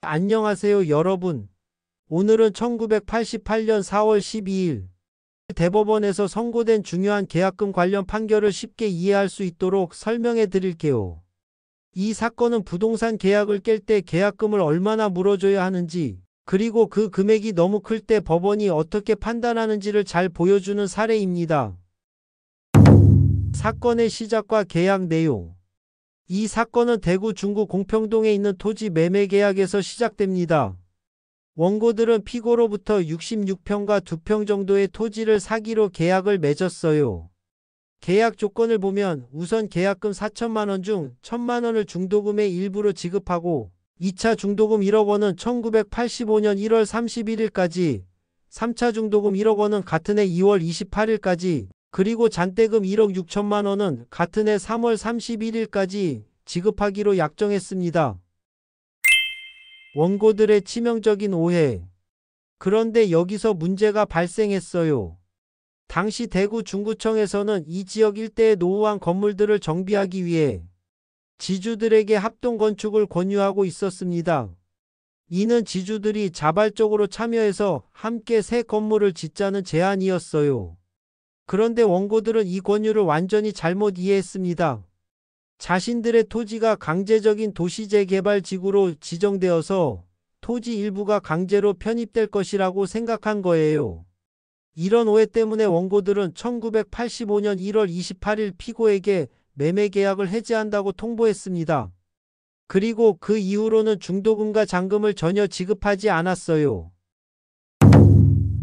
안녕하세요, 여러분. 오늘은 1988년 4월 12일 대법원에서 선고된 중요한 계약금 관련 판결을 쉽게 이해할 수 있도록 설명해 드릴게요. 이 사건은 부동산 계약을 깰 때 계약금을 얼마나 물어줘야 하는지, 그리고 그 금액이 너무 클 때 법원이 어떻게 판단하는지를 잘 보여주는 사례입니다. 사건의 시작과 계약 내용. 이 사건은 대구 중구 공평동에 있는 토지 매매 계약에서 시작됩니다. 원고들은 피고로부터 66평과 2평 정도의 토지를 사기로 계약을 맺었어요. 계약 조건을 보면 우선 계약금 4천만 원 중 1천만 원을 중도금의 일부로 지급하고 2차 중도금 1억 원은 1985년 1월 31일까지, 3차 중도금 1억 원은 같은 해 2월 28일까지, 그리고 잔대금 1억 6천만 원은 같은 해 3월 31일까지 지급하기로 약정했습니다. 원고들의 치명적인 오해. 그런데 여기서 문제가 발생했어요. 당시 대구 중구청에서는 이 지역 일대의 노후한 건물들을 정비하기 위해 지주들에게 합동 건축을 권유하고 있었습니다. 이는 지주들이 자발적으로 참여해서 함께 새 건물을 짓자는 제안이었어요. 그런데 원고들은 이 권유를 완전히 잘못 이해했습니다. 자신들의 토지가 강제적인 도시재개발 지구로 지정되어서 토지 일부가 강제로 편입될 것이라고 생각한 거예요. 이런 오해 때문에 원고들은 1985년 1월 28일 피고에게 매매 계약을 해지한다고 통보했습니다. 그리고 그 이후로는 중도금과 잔금을 전혀 지급하지 않았어요.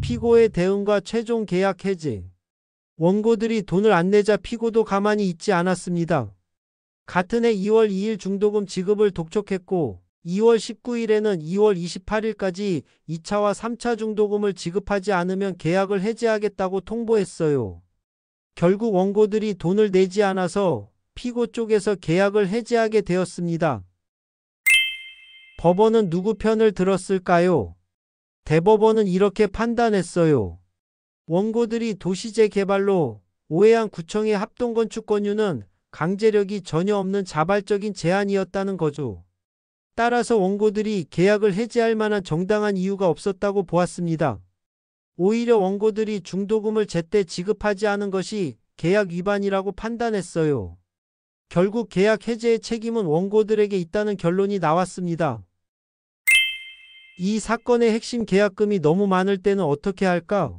피고의 대응과 최종 계약 해지. 원고들이 돈을 안 내자 피고도 가만히 있지 않았습니다. 같은 해 2월 2일 중도금 지급을 독촉했고 2월 19일에는 2월 28일까지 2차와 3차 중도금을 지급하지 않으면 계약을 해지하겠다고 통보했어요. 결국 원고들이 돈을 내지 않아서 피고 쪽에서 계약을 해지하게 되었습니다. 법원은 누구 편을 들었을까요? 대법원은 이렇게 판단했어요. 원고들이 도시재개발로 오해한 구청의 합동건축 권유는 강제력이 전혀 없는 자발적인 제안이었다는 거죠. 따라서 원고들이 계약을 해지할 만한 정당한 이유가 없었다고 보았습니다. 오히려 원고들이 중도금을 제때 지급하지 않은 것이 계약 위반이라고 판단했어요. 결국 계약 해지의 책임은 원고들에게 있다는 결론이 나왔습니다. 이 사건의 핵심 계약금이 너무 많을 때는 어떻게 할까?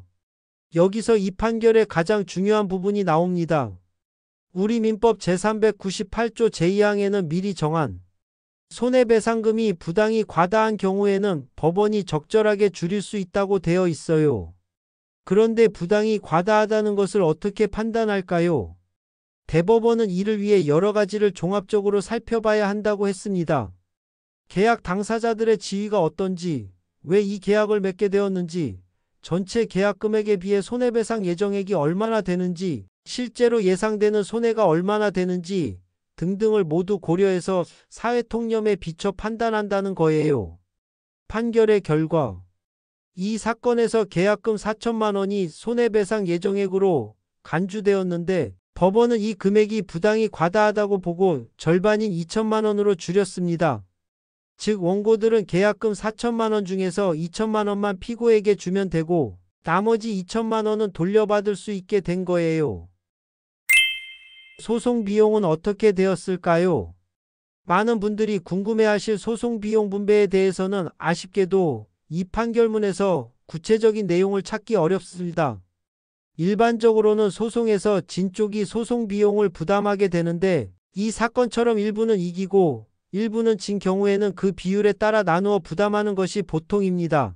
여기서 이 판결의 가장 중요한 부분이 나옵니다. 우리 민법 제398조 제2항에는 미리 정한 손해배상금이 부당히 과다한 경우에는 법원이 적절하게 줄일 수 있다고 되어 있어요. 그런데 부당히 과다하다는 것을 어떻게 판단할까요? 대법원은 이를 위해 여러 가지를 종합적으로 살펴봐야 한다고 했습니다. 계약 당사자들의 지위가 어떤지, 왜 이 계약을 맺게 되었는지, 전체 계약 금액에 비해 손해배상 예정액이 얼마나 되는지, 실제로 예상되는 손해가 얼마나 되는지 등등을 모두 고려해서 사회통념에 비춰 판단한다는 거예요. 판결의 결과. 이 사건에서 계약금 4천만 원이 손해배상 예정액으로 간주되었는데 법원은 이 금액이 부당히 과다하다고 보고 절반인 2천만 원으로 줄였습니다. 즉 원고들은 계약금 4천만 원 중에서 2천만 원만 피고에게 주면 되고 나머지 2천만 원은 돌려받을 수 있게 된 거예요. 소송 비용은 어떻게 되었을까요? 많은 분들이 궁금해하실 소송 비용 분배에 대해서는 아쉽게도 이 판결문에서 구체적인 내용을 찾기 어렵습니다. 일반적으로는 소송에서 진 쪽이 소송 비용을 부담하게 되는데 이 사건처럼 일부는 이기고 일부는 진 경우에는 그 비율에 따라 나누어 부담하는 것이 보통입니다.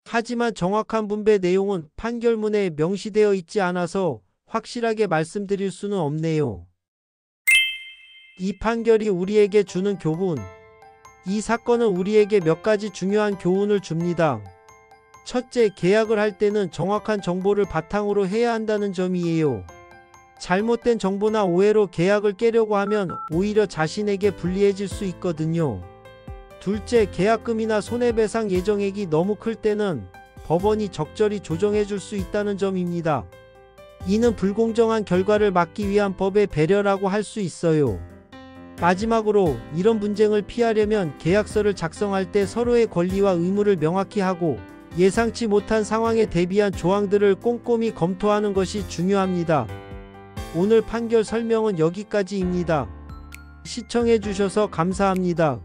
하지만 정확한 분배 내용은 판결문에 명시되어 있지 않아서 확실하게 말씀드릴 수는 없네요. 이 판결이 우리에게 주는 교훈. 이 사건은 우리에게 몇 가지 중요한 교훈을 줍니다. 첫째, 계약을 할 때는 정확한 정보를 바탕으로 해야 한다는 점이에요. 잘못된 정보나 오해로 계약을 깨려고 하면 오히려 자신에게 불리해질 수 있거든요. 둘째, 계약금이나 손해배상 예정액이 너무 클 때는 법원이 적절히 조정해 줄 수 있다는 점입니다. 이는 불공정한 결과를 막기 위한 법의 배려라고 할 수 있어요. 마지막으로 이런 분쟁을 피하려면 계약서를 작성할 때 서로의 권리와 의무를 명확히 하고 예상치 못한 상황에 대비한 조항들을 꼼꼼히 검토하는 것이 중요합니다. 오늘 판결 설명은 여기까지입니다. 시청해 주셔서 감사합니다.